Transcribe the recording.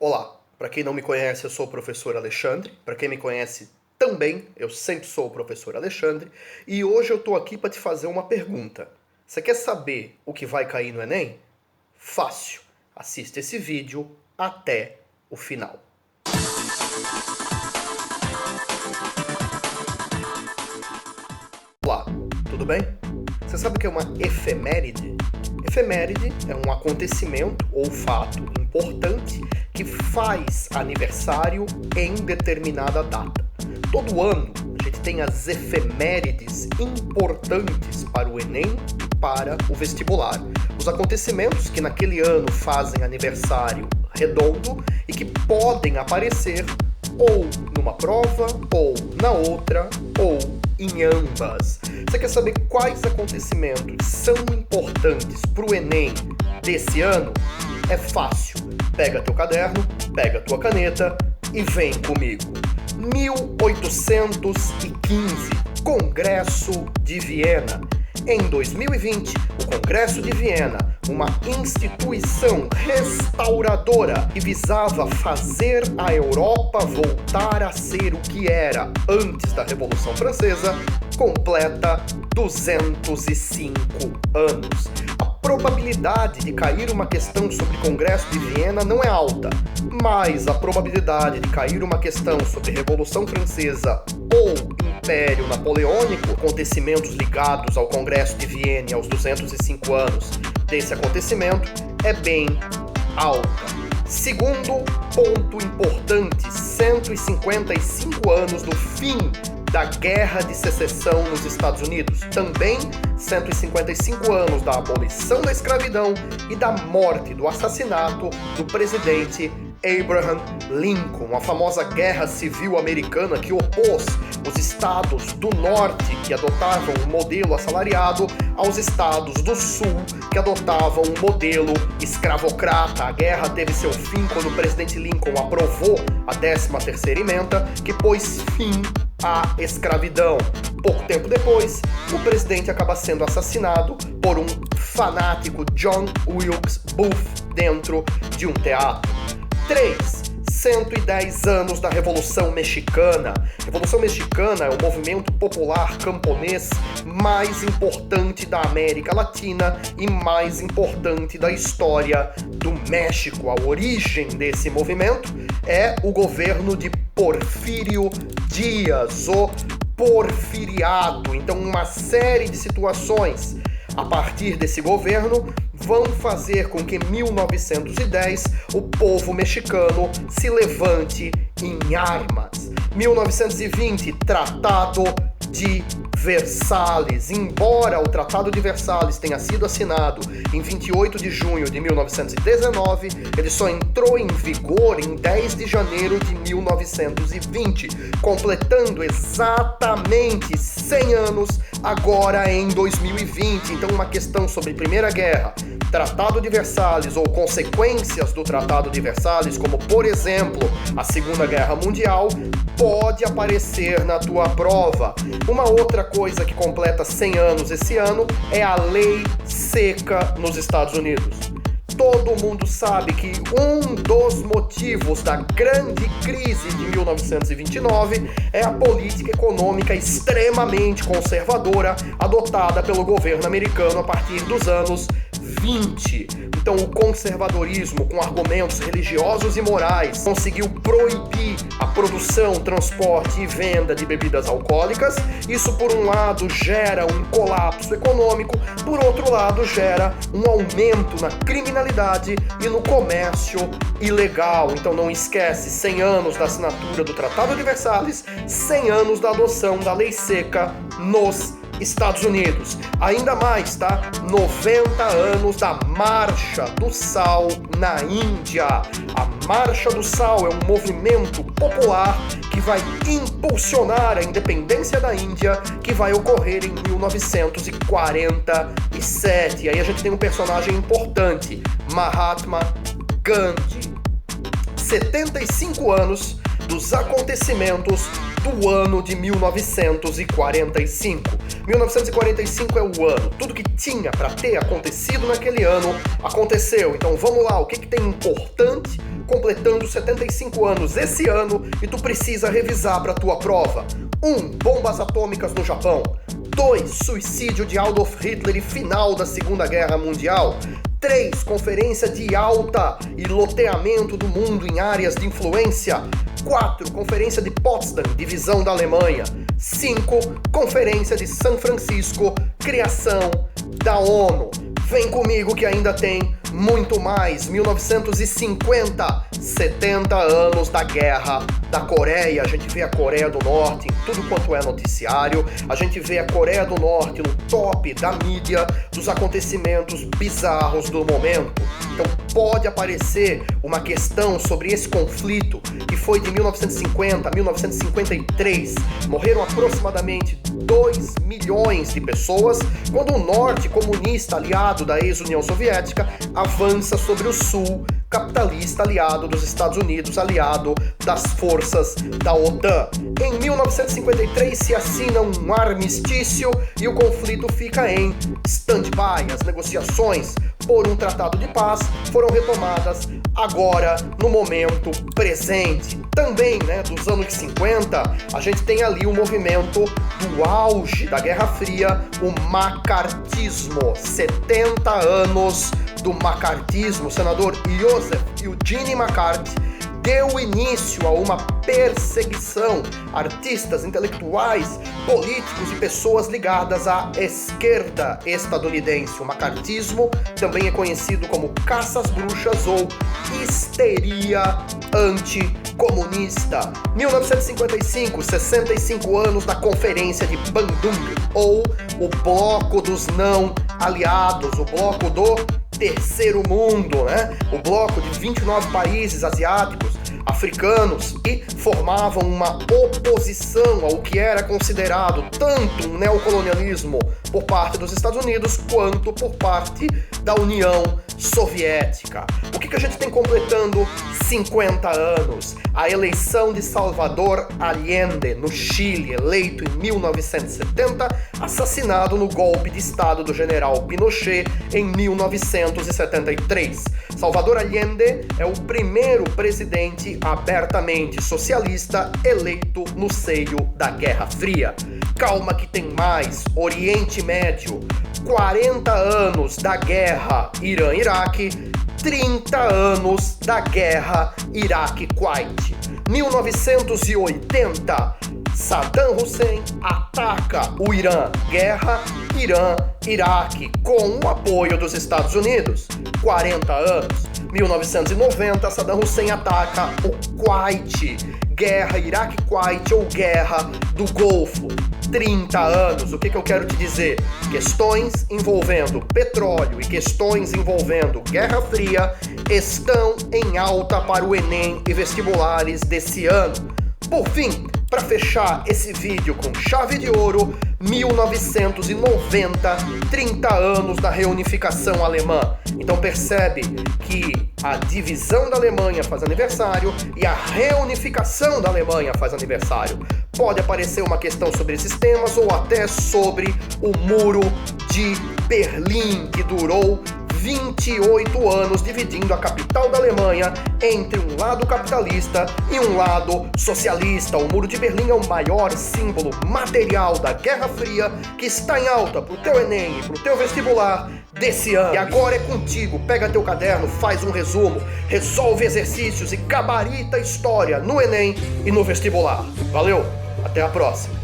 Olá, para quem não me conhece, eu sou o professor Alexandre. Para quem me conhece também, eu sempre sou o professor Alexandre. E hoje eu estou aqui para te fazer uma pergunta. Você quer saber o que vai cair no Enem? Fácil. Assista esse vídeo até o final. Olá, tudo bem? Você sabe o que é uma efeméride? Efeméride é um acontecimento ou fato importante que faz aniversário em determinada data. Todo ano a gente tem as efemérides importantes para o Enem e para o vestibular. Os acontecimentos que naquele ano fazem aniversário redondo e que podem aparecer ou numa prova, ou na outra, ou em ambas. Você quer saber quais acontecimentos são importantes para o Enem desse ano? É fácil. Pega teu caderno, pega tua caneta e vem comigo. 1815, Congresso de Viena. Em 2020, o Congresso de Viena, uma instituição restauradora que visava fazer a Europa voltar a ser o que era antes da Revolução Francesa, completa 205 anos. A probabilidade de cair uma questão sobre o Congresso de Viena não é alta, mas a probabilidade de cair uma questão sobre Revolução Francesa ou Império Napoleônico, acontecimentos ligados ao Congresso de Viena e aos 205 anos desse acontecimento, é bem alta. Segundo ponto importante, 155 anos do fim da Guerra de Secessão nos Estados Unidos. Também 155 anos da abolição da escravidão e da morte, do assassinato do presidente Abraham Lincoln, a famosa guerra civil americana que opôs os estados do norte, que adotavam um modelo assalariado, aos estados do sul, que adotavam um modelo escravocrata. A guerra teve seu fim quando o presidente Lincoln aprovou a 13ª emenda, que pôs fim à escravidão. Pouco tempo depois, o presidente acaba sendo assassinado por um fanático, John Wilkes Booth, dentro de um teatro. 110 anos da Revolução Mexicana. A Revolução Mexicana é o movimento popular camponês mais importante da América Latina e mais importante da história do México. A origem desse movimento é o governo de Porfírio Díaz, o porfiriato. Então, uma série de situações a partir desse governo vão fazer com que em 1910 o povo mexicano se levante em armas. 1920, Tratado de Versalhes. Embora o Tratado de Versalhes tenha sido assinado em 28 de junho de 1919, ele só entrou em vigor em 10 de janeiro de 1920, completando exatamente 100 anos agora em 2020. Então, uma questão sobre Primeira Guerra, Tratado de Versalhes ou consequências do Tratado de Versalhes, como por exemplo a Segunda Guerra Mundial, pode aparecer na tua prova. Uma outra coisa que completa 100 anos esse ano é a Lei Seca nos Estados Unidos. Todo mundo sabe que um dos motivos da grande crise de 1929 é a política econômica extremamente conservadora adotada pelo governo americano a partir dos anos 20. Então, o conservadorismo, com argumentos religiosos e morais, conseguiu proibir a produção, transporte e venda de bebidas alcoólicas. Isso, por um lado, gera um colapso econômico, por outro lado, gera um aumento na criminalidade e no comércio ilegal. Então, não esquece, 100 anos da assinatura do Tratado de Versalhes, 100 anos da adoção da Lei Seca nos Estados Unidos. Ainda mais, tá? 90 anos da Marcha do Sal na Índia. A Marcha do Sal é um movimento popular que vai impulsionar a independência da Índia, que vai ocorrer em 1947. E aí a gente tem um personagem importante, Mahatma Gandhi. 75 anos dos acontecimentos do ano de 1945. 1945 é o ano. Tudo que tinha para ter acontecido naquele ano aconteceu. Então vamos lá, o que tem importante completando 75 anos esse ano e tu precisa revisar para tua prova. 1. Bombas atômicas no Japão. 2. Suicídio de Adolf Hitler e final da Segunda Guerra Mundial. 3. Conferência de Yalta e loteamento do mundo em áreas de influência. 4. Conferência de Potsdam, divisão da Alemanha. 5. Conferência de São Francisco, criação da ONU. Vem comigo que ainda tem muito mais. 1950, 70 anos da Guerra da Coreia. A gente vê a Coreia do Norte em tudo quanto é noticiário. A gente vê a Coreia do Norte no top da mídia dos acontecimentos bizarros do momento. Então pode aparecer uma questão sobre esse conflito que foi de 1950 a 1953. Morreram aproximadamente 2 milhões de pessoas quando o norte comunista aliado da ex-União Soviética avança sobre o sul capitalista aliado dos Estados Unidos, aliado das forças da OTAN. Em 1953 se assina um armistício e o conflito fica em stand-by. As negociações por um tratado de paz foram retomadas agora no momento presente. Também, dos anos 50, a gente tem ali o movimento do auge da Guerra Fria, o macartismo. 70 anos do macartismo. O senador Joseph Eugene McCarthy deu início a uma perseguição. Artistas, intelectuais, políticos e pessoas ligadas à esquerda estadunidense. O macartismo também é conhecido como caça às bruxas ou histeria anticomunista. 1955, 65 anos da Conferência de Bandung, ou o Bloco dos Não Aliados, o Bloco do Terceiro Mundo, O bloco de 29 países asiáticos, africanos, que formavam uma oposição ao que era considerado tanto um neocolonialismo por parte dos Estados Unidos quanto por parte da União Soviética. O que a gente tem completando 50 anos? A eleição de Salvador Allende no Chile, eleito em 1970, assassinado no golpe de Estado do general Pinochet em 1973. Salvador Allende é o primeiro presidente abertamente socialista eleito no seio da Guerra Fria. Calma que tem mais. Oriente Médio, 40 anos da guerra Irã-Iraque, 30 anos da guerra Iraque-Kuwait. 1980, Saddam Hussein ataca o Irã. Guerra Irã-Iraque com o apoio dos Estados Unidos. 40 anos. 1990, Saddam Hussein ataca o Kuwait. Guerra Iraque-Kuwait ou Guerra do Golfo. 30 anos. O que eu quero te dizer? Questões envolvendo petróleo e questões envolvendo Guerra Fria estão em alta para o Enem e vestibulares desse ano. Por fim, para fechar esse vídeo com chave de ouro, 1990, 30 anos da reunificação alemã. Então percebe que a divisão da Alemanha faz aniversário e a reunificação da Alemanha faz aniversário. Pode aparecer uma questão sobre esses temas ou até sobre o Muro de Berlim, que durou 28 anos, dividindo a capital da Alemanha entre um lado capitalista e um lado socialista. O Muro de Berlim é o maior símbolo material da Guerra Fria que está em alta pro teu Enem e pro teu vestibular desse ano. E agora é contigo. Pega teu caderno, faz um resumo, resolve exercícios e gabarita a história no Enem e no vestibular. Valeu, até a próxima.